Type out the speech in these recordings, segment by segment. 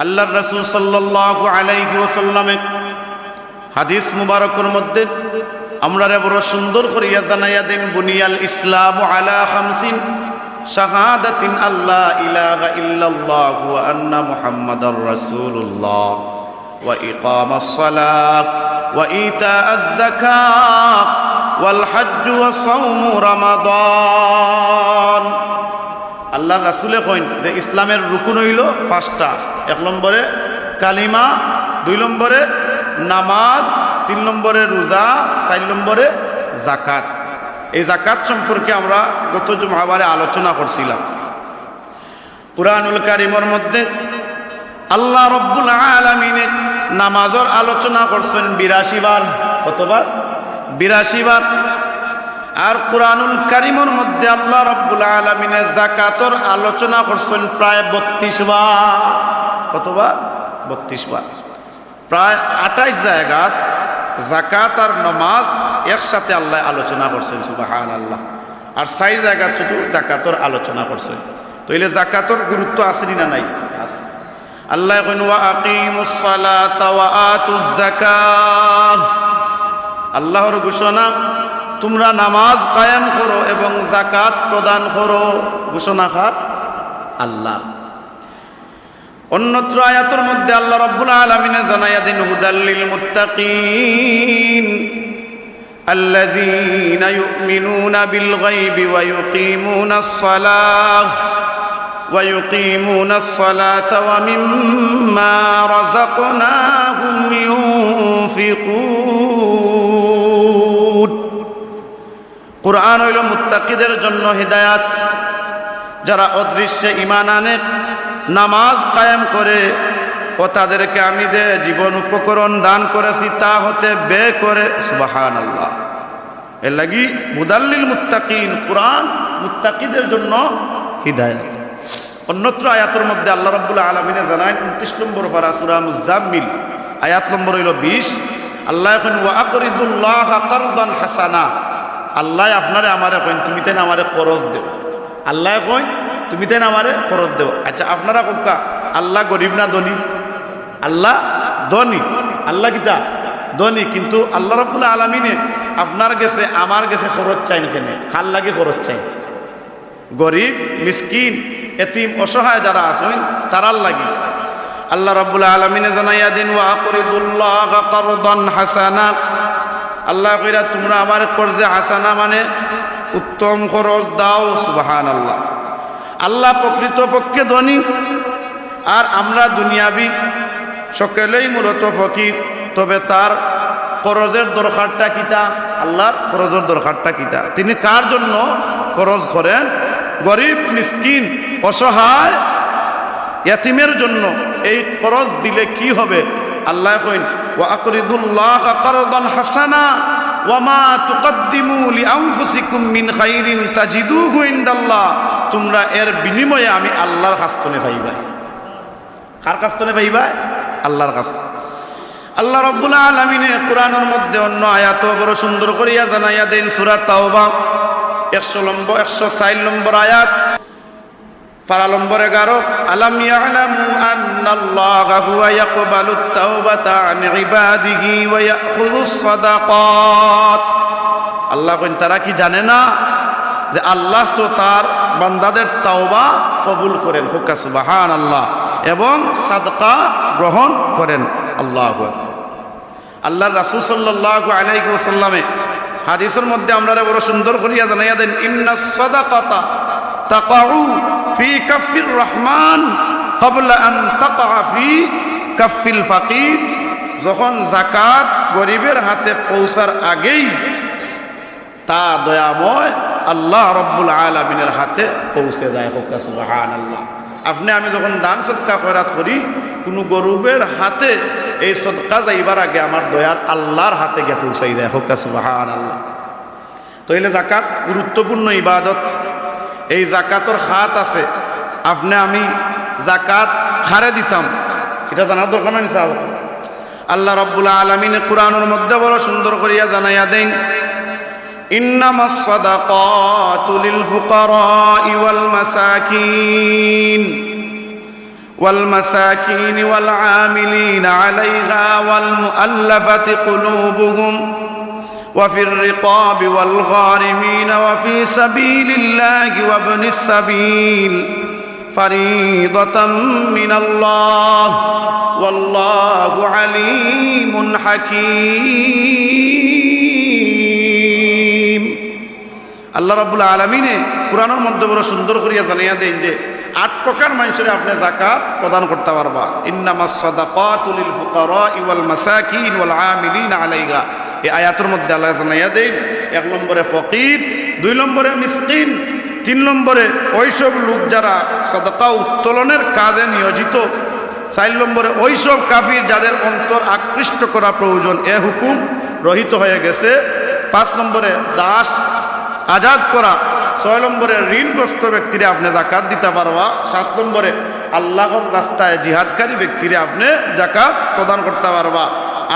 আল্লাহর রাসূল সাল্লাল্লাহু আলাইহি ওয়াসাল্লামের হাদিস মুবারকের মধ্যে আমরা বড় সুন্দর করিয়া জানাইয়া দেন, বুনিয়াল ইসলামু আলা খামসিন শাহাদাতিন আল্লা ইলাহা ইল্লাল্লাহ ওয়া আন্না মুহাম্মাদার রাসূলুল্লাহ ওয়া ইকামাস সালাত ওয়া ইতাআজ যাকাত ওয়াল হজ্জ ওয়া সাওমু রমাদান। আল্লাহর রাসূলে কইন যে ইসলামের রুকুন হইল পাঁচটা। 1 নম্বরে কালিমা, 2 নম্বরে নামাজ, 3 নম্বরে রোজা, 4 নম্বরে যাকাত। এই যাকাত সম্পর্কে আমরা গত জুমাবারে আলোচনা করছিলাম। কুরআনুল কারীমের মধ্যে আল্লাহ রব্বুল আলামিন নামাজের আলোচনা করছেন 82 বার। কতবার? 82 বার। আর কুরআনুল কারীমের মধ্যে আল্লাহ রব্বুল আলামিন যাকাতের আলোচনা করছেন প্রায় 32 বার। কতবার? 32 বার। প্রায় 28 জায়গাত যাকাত আর নামাজ একসাথে আল্লাহ আলোচনা করছেন, সুবহানাল্লাহ। আর 4 জায়গা শুধু যাকাতের আলোচনা করছেন। তাইলে যাকাতের গুরুত্ব আছে না নাই? আছে। আল্লাহ কইন ওয়া আকিমুস সালাতা ওয়া আতুজ যাকাত। আল্লাহর ঘোষণা, তোমরা নামাজ কায়েম করো এবং যাকাত প্রদান করো। ঘোষণাকার আল্লাহ। অন্যত্র আয়াতের মধ্যে আল্লাহ রাব্বুল আলামিন জানাইয়া দেন, হুদাল লিল মুত্তাকিন আল্লাযীনা ইউমিনুনা বিল গায়বি ওয়া ইউকিমুনাস সালাতা ওয়া মিম্মা রাযাকনাহুম ইউনফিকুন। কুরআন হইল মুত্তাকিদের জন্য হিদায়াত। যারা অদৃশ্যে ঈমান আনে, নামাজ কায়েম করে ও তাদেরকে আমি যে জীবন উপকরণ দান করেছি তা হতে ব্যয় করে, সুবহানাল্লাহ। এর লাগি মুদাল্লিল মুত্তাকিন, কুরআন মুত্তাকিদের জন্য হিদায়াত। অন্যত্র আয়াতের মধ্যে আল্লাহ রাব্বুল আলামিন জানান 29 নম্বর পারা সূরা মুজাম্মিল আয়াত নম্বর হইল 20। আল্লাহ এখন ওয়া আকরিদুল্লাহ কারদান হাসানা। আল্লাহ আপনারে আমারে কইন তুমি তাই আমারে খরচ দেও। আল্লাহ কইন তুমি তাই আমারে খরচ দেও। আচ্ছা আপনারা কোকা আল্লাহ গরিব না ধনী? আল্লাহ ধনী। আল্লাহ কিতা ধনী, কিন্তু আল্লাহ রাব্বুল আলামিনে আপনার কাছে আমার কাছে খরচ চাই না কেন? কার লাগে খরচ চাই? গরিব, মিসকিন, এতিম, অসহায় যারা আছেন তারার লাগে। আল্লাহ রাব্বুল আলামিনে জানাইয়া দেন, ওয়া আকরিদুল্লাহ কারদান হাসানা। আল্লাহ কইরা তোমরা আমার কর্জে হাসানা মানে উত্তম খরচ দাও, সুবহানাল্লাহ। আল্লাহ প্রকৃতপক্ষে ধনী আর আমরা দুনিয়াবি, সকলেই মূলত ফকির। তবে তার খরচের দরকারটা কিতা? আল্লাহর খরচের দরকারটা কিতা? তিনি কার জন্য খরচ করেন? গরিব, মিসকিন, অসহায়, ইয়াতিমের জন্য। এই খরচ দিলে কি হবে? আল্লাহ কইন ওয়া আকরিদুল্লাহ কারদান হাসানা ওয়া মা তুকদ্দিমু লিআনফুসিকুম মিন খাইরিন তাজিদুহু ইনদাল্লাহ। তোমরা এর বিনিময়ে আমি আল্লাহর কাছে পাইবা। কার কাছে পাইবা? আল্লাহর কাছে। আল্লাহ রাব্বুল আলামিন কুরআনের মধ্যে অন্য আয়াত বড় সুন্দর করিয়া জানাইয়া দেন, সূরা তাওবা 104 নম্বর আয়াত, পারা নম্বর 11। আলাম ইয়ালামু আন্নাল্লাহা হুয়া ইয়াকবালুত তাওবাতা আন ইবাদিহি ওয়া ইয়াখুযুস সাদাকাত। আল্লাহ কইন তারা কি জানে না যে আল্লাহ তো তার বান্দাদের তাওবা কবুল করেন, হুক্কা সুবহানাল্লাহ, এবং সাদকা গ্রহণ করেন। আল্লাহু আকবার। আল্লাহর রাসূল সাল্লাল্লাহু আলাইহি ওয়াসাল্লামে হাদিসের মধ্যে আমরা বড় সুন্দর করিয়া জানাইয়া দেন, ইন্নাস সাদাকাতা তাকাউ ফি কাফির রহমান ক্বাবলা আন তাকা ফি কাফিল ফাকির। যখন যাকাত গরিবের হাতে পৌঁছার আগেই তা দয়াময় আল্লাহ রাব্বুল আলামিনের হাতে পৌঁছে যায়, সুবহানাল্লাহ। আপনি আমি যখন দান সদকা খয়রাত করি, কোনো গরিবের হাতে এই সদকা যাইবার আগে আমার দয়ার আল্লাহর হাতে গিয়ে পৌঁছাই যায়, সুবহানাল্লাহ। তাইলে যাকাত গুরুত্বপূর্ণ ইবাদত। এই যাকাতের খাত আছে। আপনি আমি যাকাত খারে দিতাম, এটা জানার দরকার নাই? আল্লাহ রাব্বুল আলামিন কুরআনের মধ্যে বড় সুন্দর করিয়া জানাইয়া দেন, ইন্নামাস সাদাকাতু লিল ফুকারা'i ওয়াল মাসাকিন والمساكين والعاملين عليها والمؤلفة قلوبهم وفي الرقاب والغارمين وفي سبيل الله وابن السبيل فريضة من الله والله عليم حكيم আল্লাহ রাব্বুল আলামিনে কুরআনের মধ্যে বড় সুন্দর করিয়া জানাইয়া দেন যে 8 প্রকার মানুষের আপনি যাকাত প্রদান করতে পারবা। ইন্নামাস সাদাকাতু লিল ফুকারাই ওয়াল মাসাকিন ওয়াল আমিলিন আলাইহা, এই আয়াতের মধ্যে আল্লাহ জানাইয়া দেন 1 নম্বরে ফকির, 2 নম্বরে মিসকিন, 3 নম্বরে ওইসব লোক যারা সাদাকা উত্তোলনের কাজে নিয়োজিত, 4 নম্বরে ওইসব কাফির যাদের অন্তর আকৃষ্ট করা প্রয়োজন, এ হুকুম রহিত হয়ে গেছে। 5 নম্বরে দাস আজাদ করা, 6 নম্বরে ঋণগ্রস্ত ব্যক্তিরে আপনি যাকাত দিতে পারবা, 7 নম্বরে আল্লাহর রাস্তায় জিহাদকারী ব্যক্তিরে আপনি যাকাত প্রদান করতে পারবা,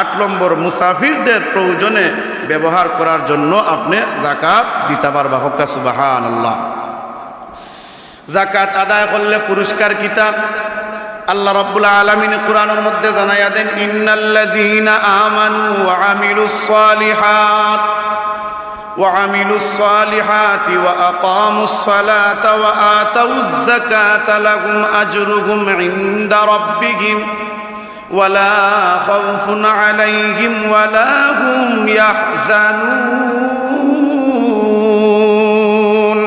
8 নম্বর মুসাফিরদের প্রয়োজনে ব্যবহার করার জন্য আপনি যাকাত দিতে পারবা। হক্কা সুবহানাল্লাহ। যাকাত আদায় করলে পুরস্কার কিতাব আল্লাহ রাব্বুল আলামিন কুরআনের মধ্যে জানাইয়া দেন, ইন্নাল্লাযীনা আমানু ওয়া আমিলুস সালিহাত وعملوا الصالحات وأقاموا الصلاة وآتوا الزكاة لهم أجرهم عند ربهم ولا خوف عليهم ولا هم يحزنون।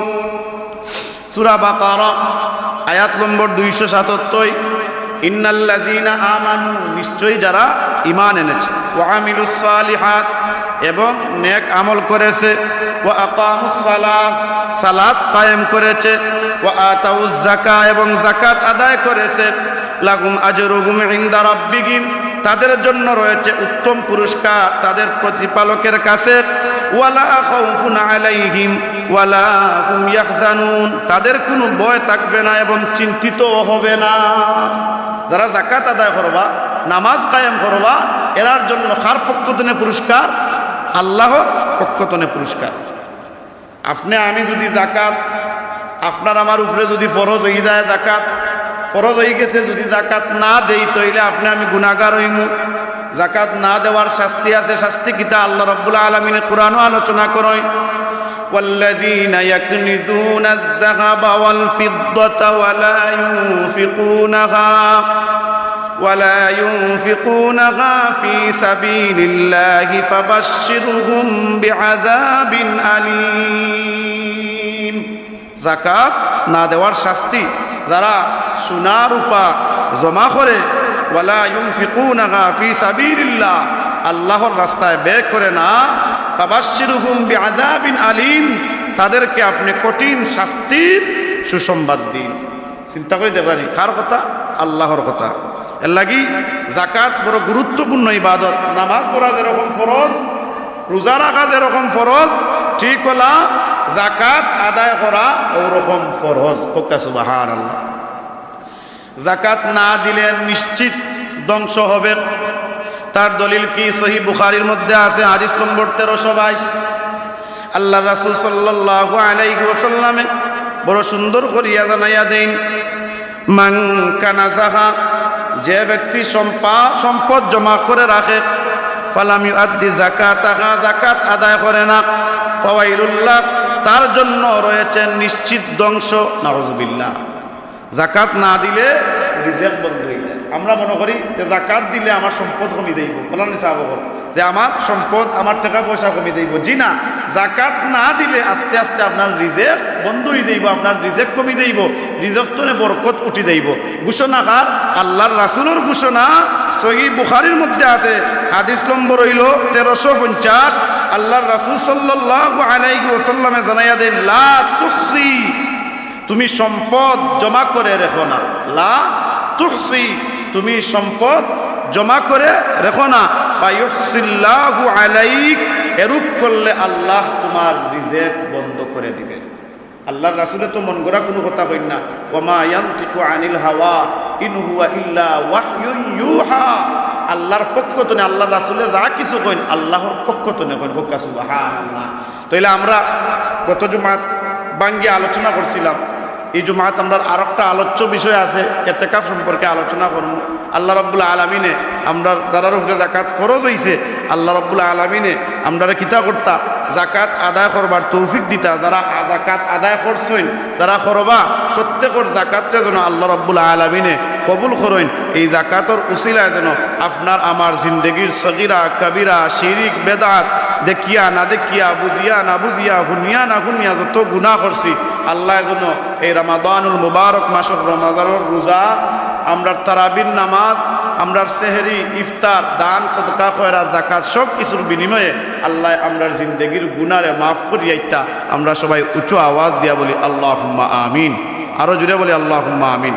সূরা বাকারা আয়াত নম্বর 277। ইন্নাল্লাযীনা আমানু, নিশ্চয়ই যারা ঈমান এনেছে, ওয়া আমিলুস সালিহাত, এবং নেক আমল করেছে, ওয়া আকামুস সালাত, সালাত কায়েম করেছে, ওয়া আতাউজ যাকাত, এবং যাকাত আদায় করেছে, লাহুম আজরুহুম ইনদা রাব্বিহিম, তাদের জন্য রয়েছে উত্তম পুরস্কার তাদের প্রতিপালকের কাছে, ওয়ালা খাউফুন আলাইহিম ওয়ালা হুম ইয়াহজানুন, তাদের কোনো ভয় থাকবে না এবং চিন্তিত হবে না। যারা যাকাত আদায় করবা, নামাজ কায়েম করবা, এরার জন্য কার পক্ষ থেকে পুরস্কার? আল্লাহর পক্ষ থেকে পুরস্কার। আপনি আমি যদি যাকাত, আপনার আমার উপরে যদি ফরজ হয়ে যায়, যাকাত ফরজ হয়ে গেছে, যদি যাকাত না দেই তাইলে আপনি আমি গুনাহগার হইমু। যাকাত না দেওয়ার শাস্তি আছে, শাস্তি কিতা আল্লাহ রাব্বুল আলামিন কুরআনও আলোচনা করেন, ওয়াল্লাযীনা ইয়াকনিজুনা আয-যাহাবা ওয়াল ফিদ্দাতা ولا ينفقونها في سبيل الله فبشرهم بعذاب أليم। যাকাত না দেওয়ার শাস্তি, যারা সোনা রূপা জমা করে, ওয়ালা ইউনফিকুনাহা ফি সাবিলিল্লাহ, আল্লাহর রাস্তায় ব্যয় করে না, ফাবাশশিরহুম বিআযাবিন আলীম, তাদেরকে আপনি কঠিন শাস্তির সুসংবাদ দিন। চিন্তা করে দেখবেন কার কথা? আল্লাহর কথা। এর লাগি যাকাত বড় গুরুত্বপূর্ণ ইবাদত। নামাজ পড়া যেরকম ফরজ, রোজা রাখা যেরকম ফরজ, ঠিক হলা যাকাত আদায় করা ওরকম ফরজ। সুবহানাল্লাহ। যাকাত না দিলে নিশ্চিত ধ্বংস হবে। তার দলিল কি? সহিহ বুখারীর মধ্যে আছে, হাদিস নম্বর 1322। আল্লাহ রাসূল সাল্লাল্লাহু আলাইহি ওয়াসাল্লামে বড় সুন্দর করিয়া জানাইয়া দেন, মান কানাযাহা, যে ব্যক্তি সম্পদ জমা করে রাখে, ফালাম ইউআদ্দি যাকাতাহা, যাকাত আদায় করে না, ফাওয়াইলুল্লাহ, তার জন্য রয়েছে নিশ্চিত ধ্বংস। নাউযুবিল্লাহ। যাকাত না দিলে রিজিক বন্ধ হয়ে যায়। আমরা মনে করি যে যাকাত দিলে আমার সম্পদ কমে যাইব, বলেন সাহাবা, যে আমার সম্পদ, আমার টাকা পয়সা কমে যাইব। জি না, যাকাত না দিলে আস্তে আস্তে আপনার রিজিক বন্ধ হয়ে যাইব, আপনার রিজিক কমে যাইব, রিজিক তো বরকত উঠে যাইব। ঘোষণাকার আল্লাহর রাসূলের ঘোষণা সহিহ বুখারীর মধ্যে আছে, হাদিস নম্বর হইল 1350। আল্লাহর রাসূল সাল্লাল্লাহু আলাইহি ওয়াসাল্লামে জানাইয়া দেন, লা তুহসি, তুমি সম্পদ জমা করে রেখো না। লা তুহসি, তুমি সম্পদ জমা করে রেখো না। ফায়ুহসিল্লাহু আলাইক, এরূপ করলে আল্লাহ তোমার রিজিক বন্ধ করে দিবেন। আল্লাহর রাসূলের তো মন গড়া কোনো কথা কইন না। ওয়ামা ইয়ানতিকু আনিল হাওয়া ইন হুয়া ইল্লা ওয়াহয়ুন ইউহা, আল্লাহর পক্ষ থেকে, আল্লাহর রাসূলে যা কিছু কইন আল্লাহর পক্ষ থেকে কইন। হোক সুবহানাল্লাহ। তাইলে আমরা গত জুমাত বাঙ্গি আলোচনা করছিলাম, এই জুমাত আমরা আর একটা আলোচ্য বিষয় আছে, ইতিকাফ সম্পর্কে আলোচনা করব। আল্লাহ রাব্বুল আলামিনে আমরা যারার উপরে জাকাত ফরজ হইছে, আল্লাহ রাব্বুল আলামিনে আমরা কিতা করতা জাকাত আদায় করবার তৌফিক দিতা। যারা জাকাত আদায় করছেন, যারা করবা, প্রত্যেকের জাকাতরে যেন আল্লাহ রাব্বুল আলামিনে কবুল করেন। এই জাকাতর উসিলায় যেন আপনার আমার জিন্দগির সগীরা কবিরা শিরিক বেদাত দেখিয়া না দেখিয়া, বুঝিয়া না বুঝিয়া, শুনিয়া না শুনিয়া যত গুনাহ করছি, আল্লাহ যেন এই রমাদানুল মুবারক মাসের রমাদানের রোজা, আমরার তারাবির নামাজ, আমরার সেহরি ইফতার দান সদকা খয়রাত জাকাত সব কিছুর বিনিময়ে আল্লাহ আমরার জিন্দগির গুনারে মাফ করিয়াইতা। আমরা সবাই উঁচু আওয়াজ দিয়া বলি আল্লাহুম্মা আমিন। আরো জুড়ে বলি আল্লাহুম্মা আমিন।